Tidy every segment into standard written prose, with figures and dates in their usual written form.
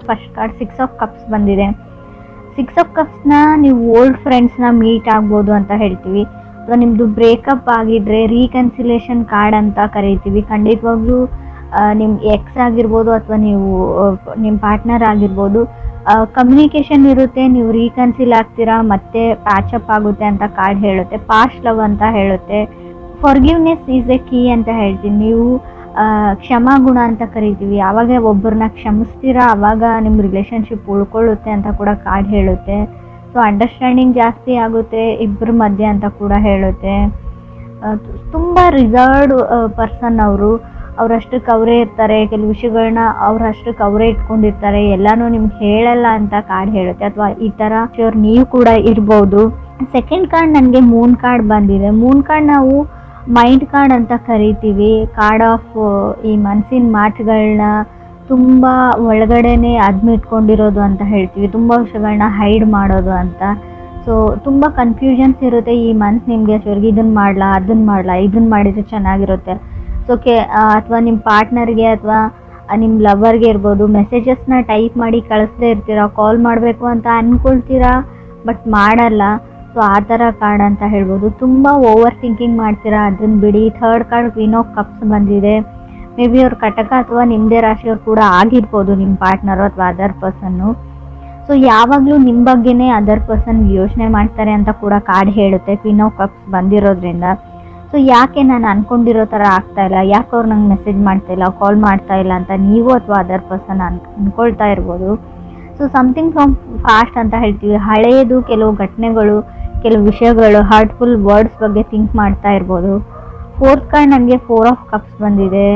First card 6 of cups ಬಂದಿದೆ. 6 of ಕಪ್ಸ್ನ ನೀವು old ಫ್ರೆಂಡ್ಸ್ನ meet ಆಗ್ಬೋದು ಅಂತ ಹೇಳ್ತೀವಿ. ಅಥವಾ ನಿಮ್ಮದು ಬ್ರೇಕಪ್ ಆಗಿದ್ರೆ ರೀಕನ್ಸಿಲೇಷನ್ ಕಾರ್ಡ್ ಅಂತ ಕರಿತೀವಿ. ಖಂಡಿತವಾಗ್ಲೂ ನಿಮ್ಮ ಎಕ್ಸ್ ಆಗಿರ್ಬೋದು ಅಥವಾ ನೀವು ನಿಮ್ಮ ಪಾರ್ಟ್ನರ್ ಆಗಿರ್ಬೋದು, ಕಮ್ಯುನಿಕೇಷನ್ ಇರುತ್ತೆ, ನೀವು ರೀಕನ್ಸಿಲ್ ಆಗ್ತೀರಾ, ಮತ್ತೆ ಪ್ಯಾಚಪ್ ಆಗುತ್ತೆ ಅಂತ ಕಾರ್ಡ್ ಹೇಳುತ್ತೆ. ಪಾಸ್ಟ್ ಲವ್ ಅಂತ ಹೇಳುತ್ತೆ. ಫಾರ್ಗಿವ್ನೆಸ್ ಈಸ್ ಎ ಕೀ ಅಂತ ಹೇಳ್ತೀನಿ. ನೀವು ಕ್ಷಮಾಗುಣ ಅಂತ ಕರಿತೀವಿ. ಆವಾಗ ಒಬ್ಬರನ್ನ ಕ್ಷಮಿಸ್ತೀರಾ, ಆವಾಗ ನಿಮ್ಮ ರಿಲೇಷನ್ಶಿಪ್ ಉಳ್ಕೊಳ್ಳುತ್ತೆ ಅಂತ ಕೂಡ ಕಾರ್ಡ್ ಹೇಳುತ್ತೆ. ಸೊ ಅಂಡರ್ಸ್ಟ್ಯಾಂಡಿಂಗ್ ಜಾಸ್ತಿ ಆಗುತ್ತೆ ಇಬ್ಬರ ಮಧ್ಯೆ ಅಂತ ಕೂಡ ಹೇಳುತ್ತೆ. ತುಂಬ ರಿಸರ್ವ್ಡ್ ಪರ್ಸನ್ ಅವರಷ್ಟಕ್ಕೆ ಅವರೇ ಇರ್ತಾರೆ. ಕೆಲವು ವಿಷಯಗಳನ್ನ ಅವರಷ್ಟಕ್ಕೆ ಅವರೇ ಇಟ್ಕೊಂಡಿರ್ತಾರೆ, ಎಲ್ಲನೂ ನಿಮ್ಗೆ ಹೇಳಲ್ಲ ಅಂತ ಕಾರ್ಡ್ ಹೇಳುತ್ತೆ. ಅಥವಾ ಈ ಥರ ನೀವು ಕೂಡ ಇರ್ಬೋದು. ಸೆಕೆಂಡ್ ಕಾರ್ಡ್ ನನಗೆ ಮೂನ್ ಕಾರ್ಡ್ ಬಂದಿದೆ. ಮೂನ್ ಕಾರ್ಡ್ ನಾವು ಮೈಂಡ್ ಕಾರ್ಡ್ ಅಂತ ಕರಿತೀವಿ. ಕಾರ್ಡ್ ಆಫ್ ಈ ಮನಸ್ಸಿನ ಮಾತುಗಳನ್ನ ತುಂಬ ಒಳಗಡೆನೆ ಅದ್ಮಿಟ್ಕೊಂಡಿರೋದು ಅಂತ ಹೇಳ್ತೀವಿ. ತುಂಬ ವಿಷಯಗಳನ್ನ ಹೈಡ್ ಮಾಡೋದು ಅಂತ. ಸೊ ತುಂಬ ಕನ್ಫ್ಯೂಷನ್ಸ್ ಇರುತ್ತೆ ಈ ಮಂತ್ ನಿಮಗೆ. ಅಷ್ಟವರೆಗೆ ಇದನ್ನು ಮಾಡಲಾ, ಅದನ್ನು ಮಾಡಲಾ, ಇದನ್ನು ಮಾಡಿದರೆ ಚೆನ್ನಾಗಿರುತ್ತೆ. ಸೊ ಅಥವಾ ನಿಮ್ಮ ಪಾರ್ಟ್ನರ್ಗೆ ಅಥವಾ ನಿಮ್ಮ ಲವರ್ಗೆ ಇರ್ಬೋದು, ಮೆಸೇಜಸ್ನ ಟೈಪ್ ಮಾಡಿ ಕಳಿಸ್ದೇ ಇರ್ತೀರಾ, ಕಾಲ್ ಮಾಡಬೇಕು ಅಂತ ಅಂದ್ಕೊಳ್ತೀರಾ ಬಟ್ ಮಾಡಲ್ಲ. ಸೊ ಆ ಥರ ಕಾರ್ಡ್ ಅಂತ ಹೇಳ್ಬೋದು. ತುಂಬ ಓವರ್ ಥಿಂಕಿಂಗ್ ಮಾಡ್ತೀರಾ, ಅದನ್ನು ಬಿಡಿ. Third card queen of cups ಬಂದಿದೆ. ಮೇ ಬಿ ಅವ್ರ ಕಟಕ ಅಥವಾ ನಿಮ್ಮದೇ ರಾಶಿಯವ್ರು ಕೂಡ ಆಗಿರ್ಬೋದು, ನಿಮ್ಮ ಪಾರ್ಟ್ನರು ಅಥವಾ ಅದರ್ ಪರ್ಸನ್ನು. ಸೊ ಯಾವಾಗಲೂ ನಿಮ್ಮ ಬಗ್ಗೆನೇ ಅದರ್ ಪರ್ಸನ್ ಯೋಚನೆ ಮಾಡ್ತಾರೆ ಅಂತ ಕೂಡ ಕಾರ್ಡ್ ಹೇಳುತ್ತೆ ಕ್ವೀನ್ ಆಫ್ ಕಪ್ಸ್ ಬಂದಿರೋದ್ರಿಂದ. ಸೊ ಯಾಕೆ ನಾನು ಅಂದ್ಕೊಂಡಿರೋ ಥರ ಆಗ್ತಾಯಿಲ್ಲ, ಯಾಕೆ ಅವ್ರು ನಂಗೆ ಮೆಸೇಜ್ ಮಾಡ್ತಾಯಿಲ್ಲ, ಕಾಲ್ ಮಾಡ್ತಾಯಿಲ್ಲ ಅಂತ ನೀವು ಅಥವಾ ಅದರ್ ಪರ್ಸನ್ ಅಂದ್ಕೊಳ್ತಾ ಇರ್ಬೋದು. ಸೊ ಸಮಥಿಂಗ್ ಫ್ರಮ್ ಫಾಸ್ಟ್ ಅಂತ ಹೇಳ್ತೀವಿ. ಹಳೆಯದು ಕೆಲವು ಘಟನೆಗಳು, ಕೆಲವು ವಿಷಯಗಳು, ಹಾರ್ಟ್ಫುಲ್ ವರ್ಡ್ಸ್ ಬಗ್ಗೆ ಥಿಂಕ್ ಮಾಡ್ತಾ ಇರ್ಬೋದು. ಫೋರ್ತ್ ಕಾರ್ಡ್ ನನಗೆ 4 ಆಫ್ ಕಪ್ಸ್ ಬಂದಿದೆ.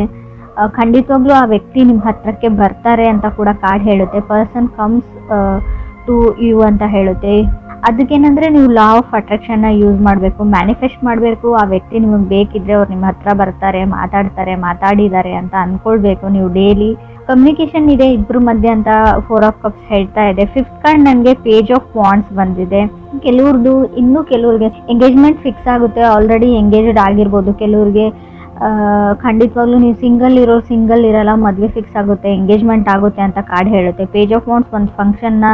ಖಂಡಿತವಾಗ್ಲೂ ಆ ವ್ಯಕ್ತಿ ನಿಮ್ಮ ಹತ್ರಕ್ಕೆ ಬರ್ತಾರೆ ಅಂತ ಕೂಡ ಕಾರ್ಡ್ ಹೇಳುತ್ತೆ. ಪರ್ಸನ್ ಕಮ್ಸ್ ಟು ಯು ಅಂತ ಹೇಳುತ್ತೆ. ಅದಕ್ಕೇನಂದರೆ ನೀವು ಲಾ ಆಫ್ ಅಟ್ರಾಕ್ಷನ್ನ ಯೂಸ್ ಮಾಡಬೇಕು, ಮ್ಯಾನಿಫೆಸ್ಟ್ ಮಾಡಬೇಕು. ಆ ವ್ಯಕ್ತಿ ನಿಮಗೆ ಬೇಕಿದ್ರೆ ಅವ್ರು ನಿಮ್ಮ ಹತ್ರ ಬರ್ತಾರೆ, ಮಾತಾಡಿದ್ದಾರೆ ಅಂತ ಅಂದ್ಕೊಳ್ಬೇಕು ನೀವು ಡೈಲಿ. ಕಮ್ಯುನಿಕೇಷನ್ ಇದೆ ಇಬ್ಬರ ಮಧ್ಯೆ ಅಂತ 4 ಆಫ್ ಕಪ್ಸ್ ಹೇಳ್ತಾ ಇದೆ. ಫಿಫ್ತ್ ಕಾರ್ಡ್ ನನಗೆ ಪೇಜ್ ಆಫ್ ವಾಂಡ್ಸ್ ಬಂದಿದೆ. ಕೆಲವ್ರದ್ದು ಇನ್ನೂ ಕೆಲವ್ರಿಗೆ ಎಂಗೇಜ್ಮೆಂಟ್ ಫಿಕ್ಸ್ ಆಗುತ್ತೆ, ಆಲ್ರೆಡಿ ಎಂಗೇಜ್ಡ್ ಆಗಿರ್ಬೋದು. ಕೆಲವ್ರಿಗೆ ಖಂಡಿತವಾಗ್ಲೂ ನೀವು ಸಿಂಗಲ್ ಇರಲ್ಲ, ಮದುವೆ ಫಿಕ್ಸ್ ಆಗುತ್ತೆ, ಎಂಗೇಜ್ಮೆಂಟ್ ಆಗುತ್ತೆ ಅಂತ ಕಾರ್ಡ್ ಹೇಳುತ್ತೆ. ಪೇಜ್ ಆಫ್ ವಾಂಡ್ಸ್ ಒಂದು ಫಂಕ್ಷನ್ನ,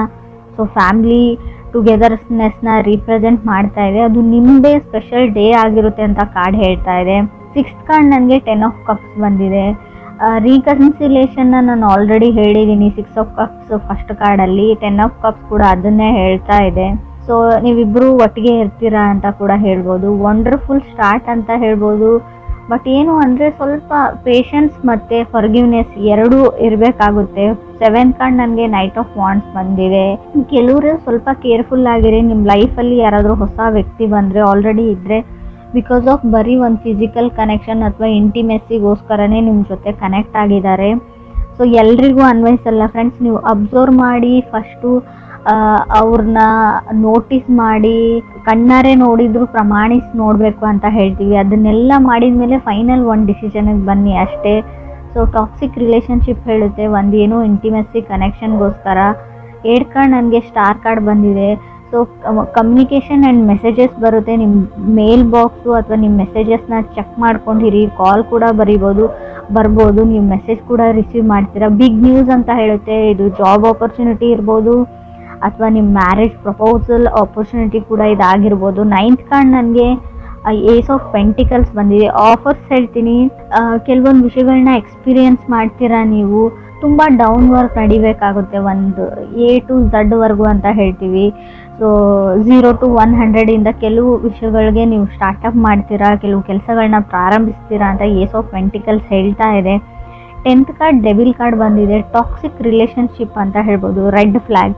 ಸೊ ಫ್ಯಾಮಿಲಿ ಟುಗೆದರ್ನೆಸ್ನ ರೀಪ್ರೆಸೆಂಟ್ ಮಾಡ್ತಾ ಇದೆ. ಅದು ನಿಮ್ಮದೇ ಸ್ಪೆಷಲ್ ಡೇ ಆಗಿರುತ್ತೆ ಅಂತ ಕಾರ್ಡ್ ಹೇಳ್ತಾ ಇದೆ. ಸಿಕ್ಸ್ತ್ ಕಾರ್ಡ್ ನನಗೆ 10 ಆಫ್ ಕಪ್ಸ್ ಬಂದಿದೆ. ರೀಕನ್ಸಿಲೇಷನ್ನ ನಾನು ಆಲ್ರೆಡಿ ಹೇಳಿದ್ದೀನಿ 6 ಆಫ್ ಕಪ್ಸ್ ಫಸ್ಟ್ ಕಾರ್ಡಲ್ಲಿ. 10 ಆಫ್ ಕಪ್ಸ್ ಕೂಡ ಅದನ್ನೇ ಹೇಳ್ತಾ ಇದೆ. ಸೊ ನೀವಿಬ್ಬರು ಒಟ್ಟಿಗೆ ಇರ್ತೀರಾ ಅಂತ ಕೂಡ ಹೇಳ್ಬೋದು. ವಂಡರ್ಫುಲ್ ಸ್ಟಾರ್ಟ್ ಅಂತ ಹೇಳ್ಬೋದು. ಬಟ್ ಏನು ಅಂದರೆ ಸ್ವಲ್ಪ ಪೇಷನ್ಸ್ ಮತ್ತು ಫರ್ಗಿವ್ನೆಸ್ ಎರಡೂ ಇರಬೇಕಾಗುತ್ತೆ. 7th ಕಾರ್ಡ್ ನನಗೆ ನೈಟ್ ಆಫ್ ವಾಂಡ್ಸ್ ಬಂದಿದೆ. ಕೆಲವರು ಸ್ವಲ್ಪ ಕೇರ್ಫುಲ್ ಆಗಿರಿ. ನಿಮ್ಮ ಲೈಫಲ್ಲಿ ಯಾರಾದರೂ ಹೊಸ ವ್ಯಕ್ತಿ ಬಂದರೆ, ಆಲ್ರೆಡಿ ಇದ್ದರೆ, ಬಿಕಾಸ್ ಆಫ್ ಬರೀ ಒಂದು ಫಿಸಿಕಲ್ ಕನೆಕ್ಷನ್ ಅಥವಾ ಇಂಟಿಮೆಸಿಗೋಸ್ಕರನೇ ನಿಮ್ಮ ಜೊತೆ ಕನೆಕ್ಟ್ ಆಗಿದ್ದಾರೆ. ಸೊ ಎಲ್ರಿಗೂ ಅನ್ವಯಿಸಲ್ಲ ಫ್ರೆಂಡ್ಸ್. ನೀವು ಅಬ್ಸರ್ವ್ ಮಾಡಿ ಫಸ್ಟು ಅವ್ರನ್ನ ನೋಟಿಸ್ ಮಾಡಿ, ಕಣ್ಣಾರೆ ನೋಡಿದ್ರು ಪ್ರಮಾಣಿಸಿ ನೋಡಬೇಕು ಅಂತ ಹೇಳ್ತೀವಿ. ಅದನ್ನೆಲ್ಲ ಮಾಡಿದ ಮೇಲೆ ಫೈನಲ್ ಒಂದು ಡಿಸಿಷನ್ಗೆ ಬನ್ನಿ ಅಷ್ಟೇ. ಸೊ ಟಾಕ್ಸಿಕ್ ರಿಲೇಷನ್ಶಿಪ್ ಹೇಳುತ್ತೆ, ಒಂದೇನೋ ಇಂಟಿಮೆಸಿ ಕನೆಕ್ಷನ್ಗೋಸ್ಕರ. 8 ಕಾರ್ಡ್ ನನಗೆ ಸ್ಟಾರ್ ಕಾರ್ಡ್ ಬಂದಿದೆ. ಸೊ ಕಮ್ಯುನಿಕೇಷನ್ ಆ್ಯಂಡ್ ಮೆಸೇಜಸ್ ಬರುತ್ತೆ. ನಿಮ್ಮ ಮೇಲ್ ಬಾಕ್ಸು ಅಥವಾ ನಿಮ್ಮ ಮೆಸೇಜಸ್ನ ಚೆಕ್ ಮಾಡ್ಕೊಂಡಿರಿ. ಕಾಲ್ ಕೂಡ ಬರ್ಬೋದು, ನೀವು ಮೆಸೇಜ್ ಕೂಡ ರಿಸೀವ್ ಮಾಡ್ತೀರಾ. ಬಿಗ್ ನ್ಯೂಸ್ ಅಂತ ಹೇಳುತ್ತೆ. ಇದು ಜಾಬ್ ಆಪರ್ಚುನಿಟಿ ಇರ್ಬೋದು ಅಥವಾ ನಿಮ್ಮ ಮ್ಯಾರೇಜ್ ಪ್ರಪೋಸಲ್ ಆಪರ್ಚುನಿಟಿ ಕೂಡ ಇದಾಗಿರ್ಬೋದು. 9th ಕಾರ್ಡ್ ನನಗೆ ಏಸ್ ಆಫ್ ಪೆಂಟಿಕಲ್ಸ್ ಬಂದಿದೆ. ಆಫರ್ಸ್ ಹೇಳ್ತೀನಿ. ಕೆಲವೊಂದು ವಿಷಯಗಳನ್ನ ಎಕ್ಸ್ಪೀರಿಯನ್ಸ್ ಮಾಡ್ತೀರಾ ನೀವು. ತುಂಬ ಡೌನ್ ವರ್ಕ್ ನಡಿಬೇಕಾಗುತ್ತೆ, ಒಂದು A to Z ವರ್ಗು ಅಂತ ಹೇಳ್ತೀವಿ. ಸೊ 0 to 100 ಕೆಲವು ವಿಷಯಗಳಿಗೆ ನೀವು ಸ್ಟಾರ್ಟಪ್ ಮಾಡ್ತೀರಾ, ಕೆಲವು ಕೆಲಸಗಳನ್ನ ಪ್ರಾರಂಭಿಸ್ತೀರಾ ಅಂತ ಏಸ್ ಆಫ್ ಪೆಂಟಿಕಲ್ಸ್ ಹೇಳ್ತಾ ಇದೆ. 10th ಕಾರ್ಡ್ ಡೆವಿಲ್ ಕಾರ್ಡ್ ಬಂದಿದೆ. ಟಾಕ್ಸಿಕ್ ರಿಲೇಷನ್ಶಿಪ್ ಅಂತ ಹೇಳ್ಬೋದು. Red flag.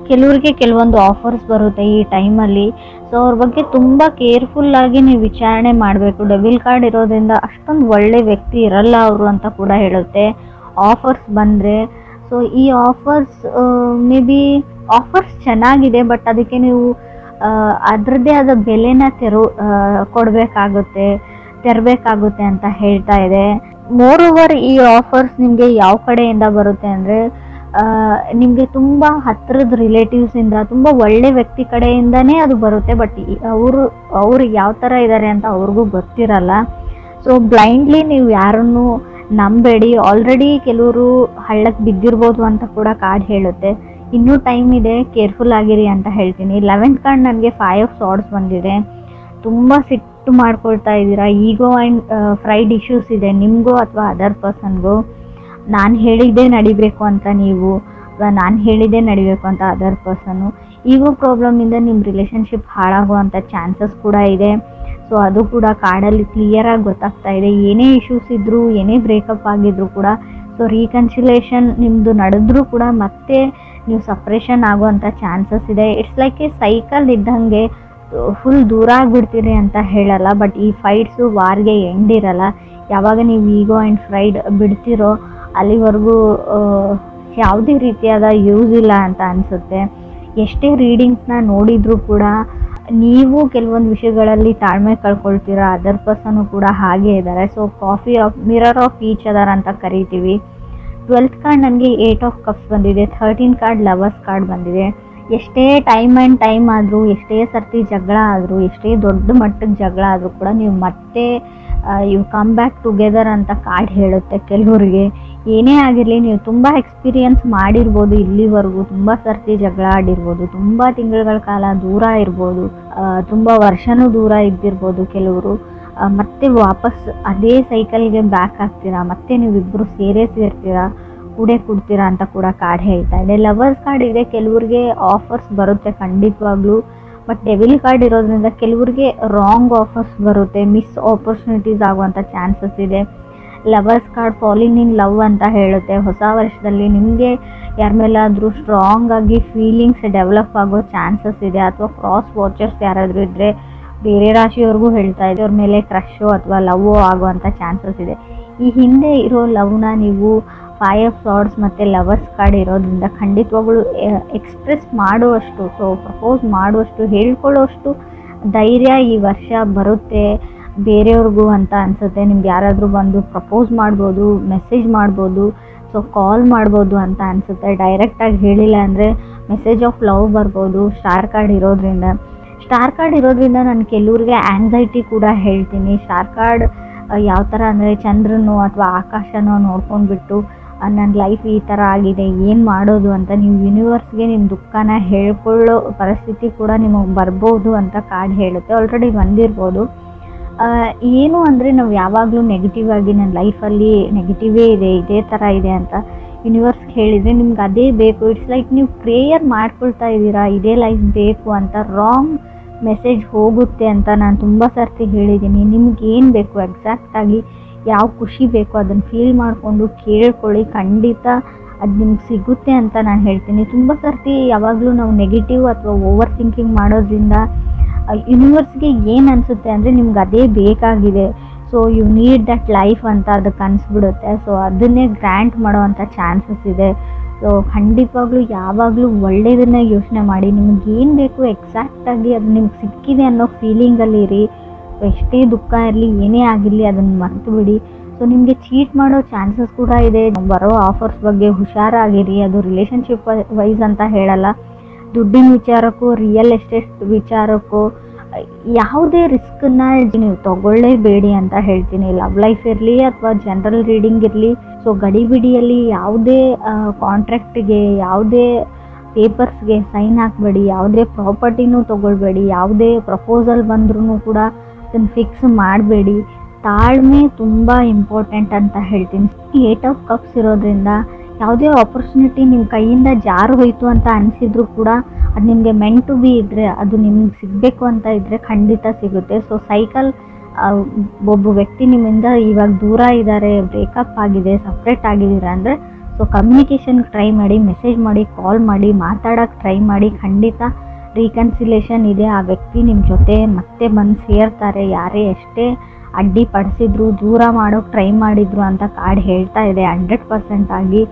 ಕೆಲವರಿಗೆ ಕೆಲವೊಂದು ಆಫರ್ಸ್ ಬರುತ್ತೆ ಈ ಟೈಮಲ್ಲಿ. ಸೊ ಅವ್ರ ಬಗ್ಗೆ ತುಂಬ ಕೇರ್ಫುಲ್ಲಾಗಿ ನೀವು ವಿಚಾರಣೆ ಮಾಡಬೇಕು. ಡೆವಿಲ್ ಕಾರ್ಡ್ ಇರೋದ್ರಿಂದ ಅಷ್ಟೊಂದು ಒಳ್ಳೆ ವ್ಯಕ್ತಿ ಇರಲ್ಲ ಅವರು ಅಂತ ಕೂಡ ಹೇಳುತ್ತೆ. ಆಫರ್ಸ್ ಬಂದರೆ, ಸೊ ಈ ಆಫರ್ಸ್ ಮೇ ಬಿ ಆಫರ್ಸ್ ಚೆನ್ನಾಗಿದೆ, ಬಟ್ ಅದಕ್ಕೆ ನೀವು ಅದರದ್ದೇ ಆದ ಬೆಲೆನ ತೆರಬೇಕಾಗುತ್ತೆ ಅಂತ ಹೇಳ್ತಾ ಇದೆ. ಮೋರ್ ಓವರ್ ಈ ಆಫರ್ಸ್ ನಿಮಗೆ ಯಾವ ಕಡೆಯಿಂದ ಬರುತ್ತೆ ಅಂದರೆ, ನಿಮಗೆ ತುಂಬ ಹತ್ತಿರದ ರಿಲೇಟಿವ್ಸಿಂದ, ತುಂಬ ಒಳ್ಳೆ ವ್ಯಕ್ತಿ ಕಡೆಯಿಂದನೇ ಅದು ಬರುತ್ತೆ. ಬಟ್ ಅವ್ರು ಯಾವ ಥರ ಇದ್ದಾರೆ ಅಂತ ಅವ್ರಿಗೂ ಗೊತ್ತಿರಲ್ಲ. ಸೊ ಬ್ಲೈಂಡ್ಲಿ ನೀವು ಯಾರನ್ನು ನಂಬೇಡಿ. ಆಲ್ರೆಡಿ ಕೆಲವರು ಹಳ್ಳಕ್ಕೆ ಬಿದ್ದಿರ್ಬೋದು ಅಂತ ಕೂಡ ಕಾರ್ಡ್ ಹೇಳುತ್ತೆ. ಇನ್ನೂ ಟೈಮ್ ಇದೆ, ಕೇರ್ಫುಲ್ ಆಗಿರಿ ಅಂತ ಹೇಳ್ತೀನಿ. 11th ಕಾರ್ಡ್ ನನಗೆ 5 ಆಫ್ ಸಾರ್ಡ್ಸ್ ಬಂದಿದೆ. ತುಂಬ ಸಿಟ್ಟು ಮಾಡ್ಕೊಳ್ತಾ ಇದ್ದೀರಾ, ಈಗೋ ಆ್ಯಂಡ್ ಫ್ರೈಡ್ ಇಶ್ಯೂಸ್ ಇದೆ ನಿಮಗೂ ಅಥವಾ ಅದರ್ ಪರ್ಸನ್ಗೂ. ನಾನು ಹೇಳಿದ್ದೇ ನಡಿಬೇಕು ಅಂತ ನೀವು, ನಾನು ಹೇಳಿದ್ದೇ ನಡಿಬೇಕು ಅಂತ ಅದರ್ ಪರ್ಸನ್ನು. ಈಗೋ ಪ್ರಾಬ್ಲಮಿಂದ ನಿಮ್ಮ ರಿಲೇಷನ್ಶಿಪ್ ಹಾಳಾಗುವಂಥ ಚಾನ್ಸಸ್ ಕೂಡ ಇದೆ. ಸೊ ಅದು ಕೂಡ ಕಾರ್ಡಲ್ಲಿ ಕ್ಲಿಯರಾಗಿ ಗೊತ್ತಾಗ್ತಾ ಇದೆ. ಏನೇ ಇಶ್ಯೂಸ್ ಇದ್ದರೂ, ಏನೇ ಬ್ರೇಕಪ್ ಆಗಿದ್ರು ಕೂಡ, ಸೊ ರೀಕನ್ಸಿಲೇಷನ್ ನಿಮ್ಮದು ನಡೆದ್ರೂ ಕೂಡ ಮತ್ತೆ ನೀವು ಸಪ್ರೇಷನ್ ಆಗುವಂಥ ಚಾನ್ಸಸ್ ಇದೆ. ಇಟ್ಸ್ ಲೈಕ್ ಎ ಸೈಕಲ್ ಇದ್ದಂಗೆ. ಫುಲ್ ದೂರ ಆಗಿಬಿಡ್ತೀರಿ ಅಂತ ಹೇಳಲ್ಲ, ಬಟ್ ಈ ಫೈಟ್ಸು ವಾರ್ಗೆ ಎಂಡ್ ಇರಲ್ಲ. ಯಾವಾಗ ನೀವು ಈಗೋ ಆ್ಯಂಡ್ ಫ್ರೈಡ್ ಬಿಡ್ತಿರೋ ಅಲ್ಲಿವರೆಗೂ ಯಾವುದೇ ರೀತಿಯಾದ ಯೂಸ್ ಇಲ್ಲ ಅಂತ ಅನಿಸುತ್ತೆ. ಎಷ್ಟೇ ರೀಡಿಂಗ್ಸ್ನ ನೋಡಿದರೂ ಕೂಡ ನೀವು ಕೆಲವೊಂದು ವಿಷಯಗಳಲ್ಲಿ ತಾಳ್ಮೆ ಕಳ್ಕೊಳ್ತೀರಾ, ಅದರ್ ಪರ್ಸನ್ನು ಕೂಡ ಹಾಗೆ ಇದ್ದಾರೆ. So coffee of mirror of each other ಅಂತ ಕರಿತೀವಿ. 12th ಕಾರ್ಡ್ ನನಗೆ 8 ಆಫ್ ಕಪ್ಸ್ ಬಂದಿದೆ. 13 ಕಾರ್ಡ್ ಲವರ್ಸ್ ಕಾರ್ಡ್ ಬಂದಿದೆ. ಎಷ್ಟೇ ಟೈಮ್ ಆದರೂ, ಎಷ್ಟೇ ಸರ್ತಿ ಜಗಳ ಆದರೂ, ಎಷ್ಟೇ ದೊಡ್ಡ ಮಟ್ಟದ ಜಗಳ ಆದರೂ ಕೂಡ ನೀವು ಮತ್ತೆ ಯು ಕಮ್ ಬ್ಯಾಕ್ ಟುಗೆದರ್ ಅಂತ ಕಾರ್ಡ್ ಹೇಳುತ್ತೆ ಕೆಲವರಿಗೆ. ಏನೇ ಆಗಿರಲಿ, ನೀವು ತುಂಬ ಎಕ್ಸ್ಪೀರಿಯನ್ಸ್ ಮಾಡಿರ್ಬೋದು ಇಲ್ಲಿವರೆಗೂ, ತುಂಬ ಸರ್ತಿ ಜಗಳ ಆಡಿರ್ಬೋದು, ತುಂಬ ತಿಂಗಳುಗಳ ಕಾಲ ದೂರ ಇರ್ಬೋದು, ತುಂಬ ವರ್ಷನೂ ದೂರ ಇದ್ದಿರ್ಬೋದು ಕೆಲವರು. ಮತ್ತೆ ವಾಪಸ್ ಅದೇ ಸೈಕಲ್ಗೆ ಬ್ಯಾಕ್ ಆಗ್ತೀರಾ, ಮತ್ತೆ ನೀವಿಬ್ಬರು ಸೇರ್ತೀರಾ, ಕೂಡೇ ಕೊಡ್ತೀರಾ ಅಂತ ಕೂಡ ಕಾರ್ಡ್ ಹೇಳ್ತಾ ಇದೆ. ಲವರ್ಸ್ ಕಾರ್ಡ್ ಇದೆ, ಕೆಲವ್ರಿಗೆ ಆಫರ್ಸ್ ಬರುತ್ತೆ ಖಂಡಿತವಾಗ್ಲೂ. ಬಟ್ ಡೆವಿಲ್ ಕಾರ್ಡ್ ಇರೋದ್ರಿಂದ ಕೆಲವ್ರಿಗೆ ರಾಂಗ್ ಆಫರ್ಸ್ ಬರುತ್ತೆ, ಮಿಸ್ ಆಪರ್ಚುನಿಟೀಸ್ ಆಗುವಂಥ ಚಾನ್ಸಸ್ ಇದೆ. Lovers card falling in love ಅಂತ ಹೇಳುತ್ತೆ. ಹೊಸ ವರ್ಷದಲ್ಲಿ ನಿಮಗೆ ಯಾರ ಮೇಲಾದರೂ ಸ್ಟ್ರಾಂಗ್ ಆಗಿ ಫೀಲಿಂಗ್ಸ್ ಡೆವಲಪ್ ಆಗೋ ಚಾನ್ಸಸ್ ಇದೆ. ಅಥವಾ ಕ್ರಾಸ್ ವಾಚರ್ಸ್ ಯಾರಾದರೂ ಇದ್ದರೆ, ಬೇರೆ ರಾಶಿಯವ್ರಿಗೂ ಹೇಳ್ತಾ ಇದೆ, ಅವ್ರ ಮೇಲೆ ಕ್ರಶೋ ಅಥವಾ ಲವ್ವೋ ಆಗುವಂಥ ಚಾನ್ಸಸ್ ಇದೆ. ಈ ಹಿಂದೆ ಇರೋ ಲವ್ನ ನೀವು 5 ಆಫ್ ಸಾರ್ಡ್ಸ್ ಮತ್ತು ಲವರ್ಸ್ ಕಾರ್ಡ್ ಇರೋದ್ರಿಂದ ಖಂಡಿತವಾಗ್ಲೂ ಎಕ್ಸ್ಪ್ರೆಸ್ ಮಾಡುವಷ್ಟು, ಸೊ ಪ್ರಪೋಸ್ ಮಾಡುವಷ್ಟು, ಹೇಳ್ಕೊಳ್ಳೋಷ್ಟು ಧೈರ್ಯ ಈ ವರ್ಷ ಬರುತ್ತೆ ಬೇರೆಯವ್ರಿಗೂ ಅಂತ ಅನಿಸುತ್ತೆ. ನಿಮ್ಗೆ ಯಾರಾದರೂ ಬಂದು ಪ್ರಪೋಸ್ ಮಾಡ್ಬೋದು, ಮೆಸೇಜ್ ಮಾಡ್ಬೋದು, ಸೊ ಕಾಲ್ ಮಾಡ್ಬೋದು ಅಂತ ಅನಿಸುತ್ತೆ. ಡೈರೆಕ್ಟಾಗಿ ಹೇಳಿಲ್ಲ ಅಂದರೆ ಮೆಸೇಜ್ ಆಫ್ ಲವ್ ಬರ್ಬೋದು ಸ್ಟಾರ್ ಕಾರ್ಡ್ ಇರೋದ್ರಿಂದ. ಸ್ಟಾರ್ ಕಾರ್ಡ್ ಇರೋದ್ರಿಂದ ನಾನು ಕೆಲವ್ರಿಗೆ ಆ್ಯಂಗ್ಸೈಟಿ ಕೂಡ ಹೇಳ್ತೀನಿ. ಸ್ಟಾರ್ ಕಾರ್ಡ್ ಯಾವ ಥರ ಅಂದರೆ ಚಂದ್ರನೋ ಅಥವಾ ಆಕಾಶನೋ ನೋಡ್ಕೊಂಡ್ಬಿಟ್ಟು ನನ್ನ ಲೈಫ್ ಈ ಥರ ಆಗಿದೆ, ಏನು ಮಾಡೋದು ಅಂತ ನೀವು ಯೂನಿವರ್ಸ್ಗೆ ನಿಮ್ಮ ದುಃಖನ ಹೇಳ್ಕೊಳ್ಳೋ ಪರಿಸ್ಥಿತಿ ಕೂಡ ನಿಮಗೆ ಬರ್ಬೋದು ಅಂತ ಕಾರ್ಡ್ ಹೇಳುತ್ತೆ. ಆಲ್ರೆಡಿ ಬಂದಿರ್ಬೋದು. ಏನು ಅಂದರೆ ನಾವು ಯಾವಾಗಲೂ ನೆಗೆಟಿವ್ ಆಗಿ ನನ್ನ ಲೈಫಲ್ಲಿ ನೆಗೆಟಿವೇ ಇದೆ, ಇದೇ ಥರ ಇದೆ ಅಂತ ಯೂನಿವರ್ಸ್ಗೆ ಹೇಳಿದರೆ ನಿಮ್ಗೆ ಅದೇ ಬೇಕು. ಇಟ್ಸ್ ಲೈಕ್ ನೀವು ಪ್ರೇಯರ್ ಮಾಡ್ಕೊಳ್ತಾ ಇದ್ದೀರಾ, ಇದೇ ಲೈಫ್ ಬೇಕು ಅಂತ. ರಾಂಗ್ ಮೆಸೇಜ್ ಹೋಗುತ್ತೆ ಅಂತ ನಾನು ತುಂಬ ಸರ್ತಿ ಹೇಳಿದ್ದೀನಿ. ನಿಮ್ಗೆ ಏನು ಬೇಕು, ಎಕ್ಸಾಕ್ಟಾಗಿ ಯಾವ ಖುಷಿ ಬೇಕು ಅದನ್ನು ಫೀಲ್ ಮಾಡಿಕೊಂಡು ಕೇಳ್ಕೊಳ್ಳಿ, ಖಂಡಿತ ಅದು ನಿಮ್ಗೆ ಸಿಗುತ್ತೆ ಅಂತ ನಾನು ಹೇಳ್ತೀನಿ. ತುಂಬ ಸರ್ತಿ ಯಾವಾಗಲೂ ನಾವು ನೆಗೆಟಿವ್ ಅಥವಾ ಓವರ್ ಥಿಂಕಿಂಗ್ ಮಾಡೋದ್ರಿಂದ ಯೂನಿವರ್ಸ್ಗೆ ಏನು ಅನಿಸುತ್ತೆ ಅಂದರೆ ನಿಮ್ಗೆ ಅದೇ ಬೇಕಾಗಿದೆ, so you need that life ಅಂತ ಅದಕ್ಕೆ ಅನಿಸ್ಬಿಡುತ್ತೆ. ಸೊ ಅದನ್ನೇ ಗ್ರ್ಯಾಂಟ್ ಮಾಡೋವಂಥ ಚಾನ್ಸಸ್ ಇದೆ. ಸೊ ಖಂಡಿತವಾಗ್ಲೂ ಯಾವಾಗಲೂ ಒಳ್ಳೆಯದನ್ನ ಯೋಚನೆ ಮಾಡಿ, ನಿಮ್ಗೆ ಏನು ಬೇಕು ಎಕ್ಸಾಕ್ಟಾಗಿ ಅದು ನಿಮ್ಗೆ ಸಿಕ್ಕಿದೆ ಅನ್ನೋ ಫೀಲಿಂಗಲ್ಲಿ ಇರಿ. ಎಷ್ಟೇ ದುಃಖ ಇರಲಿ, ಏನೇ ಆಗಿರಲಿ ಅದನ್ನು ಮರೆತು ಬಿಡಿ. ಸೊ ನಿಮಗೆ ಚೀಟ್ ಮಾಡೋ ಚಾನ್ಸಸ್ ಕೂಡ ಇದೆ. ಬರೋ ಆಫರ್ಸ್ ಬಗ್ಗೆ ಹುಷಾರಾಗಿರಿ. ಅದು ರಿಲೇಷನ್ಶಿಪ್ ವೈಸ್ ಅಂತ ಹೇಳಲ್ಲ, ದುಡ್ಡಿನ ವಿಚಾರಕ್ಕೂ, ರಿಯಲ್ ಎಸ್ಟೇಟ್ ವಿಚಾರಕ್ಕೂ ಯಾವುದೇ ರಿಸ್ಕನ್ನ ನೀವು ತಗೊಳ್ಳೇಬೇಡಿ ಅಂತ ಹೇಳ್ತೀನಿ. ಲವ್ ಲೈಫ್ ಇರಲಿ ಅಥವಾ ಜನರಲ್ ರೀಡಿಂಗ್ ಇರಲಿ, ಸೊ ಗಡಿಬಿಡಿಯಲ್ಲಿ ಯಾವುದೇ ಕಾಂಟ್ರಾಕ್ಟ್ಗೆ, ಯಾವುದೇ ಪೇಪರ್ಸ್ಗೆ ಸೈನ್ ಹಾಕಬೇಡಿ, ಯಾವುದೇ ಪ್ರಾಪರ್ಟಿನೂ ತೊಗೊಳ್ಬೇಡಿ, ಯಾವುದೇ ಪ್ರಪೋಸಲ್ ಬಂದ್ರೂ ಕೂಡ ಅದನ್ನು ಫಿಕ್ಸ್ ಮಾಡಬೇಡಿ. ತಾಳ್ಮೆ ತುಂಬ ಇಂಪಾರ್ಟೆಂಟ್ ಅಂತ ಹೇಳ್ತೀನಿ. 8 ಆಫ್ ಕಪ್ಸ್ ಇರೋದ್ರಿಂದ ಯಾವುದೇ ಆಪರ್ಚುನಿಟಿ ನಿಮ್ಮ ಕೈಯಿಂದ ಜಾರು ಹೋಯಿತು ಅಂತ ಅನಿಸಿದ್ರು ಕೂಡ ಅದು ನಿಮಗೆ ಮೆಂಟ್ ಟು ಬಿ ಇದ್ದರೆ, ಅದು ನಿಮ್ಗೆ ಸಿಗಬೇಕು ಅಂತ ಇದ್ದರೆ ಖಂಡಿತ ಸಿಗುತ್ತೆ. ಸೊ ಸೈಕಲ್, ಒಬ್ಬ ವ್ಯಕ್ತಿ ನಿಮ್ಮಿಂದ ಇವಾಗ ದೂರ ಇದ್ದಾರೆ, ಬ್ರೇಕಪ್ ಆಗಿದೆ, ಸಪ್ರೇಟ್ ಆಗಿದ್ದೀರಾ ಅಂದರೆ ಸೊ ಕಮ್ಯುನಿಕೇಷನ್ಗೆ ಟ್ರೈ ಮಾಡಿ, ಮೆಸೇಜ್ ಮಾಡಿ, ಕಾಲ್ ಮಾಡಿ, ಮಾತಾಡೋಕ್ಕೆ ಟ್ರೈ ಮಾಡಿ. ಖಂಡಿತ ರೀಕನ್ಸಿಲೇಷನ್ ಇದೆ. ಆ ವ್ಯಕ್ತಿ ನಿಮ್ಮ ಜೊತೆ ಮತ್ತೆ ಬಂದು ಸೇರ್ತಾರೆ. ಯಾರೇ ಎಷ್ಟೇ ಅಡ್ಡಿಪಡಿಸಿದ್ರು, ದೂರ ಮಾಡೋಕ್ಕೆ ಟ್ರೈ ಮಾಡಿದ್ರು ಅಂತ ಕಾರ್ಡ್ ಹೇಳ್ತಾ ಇದೆ 100% ಆಗಿ.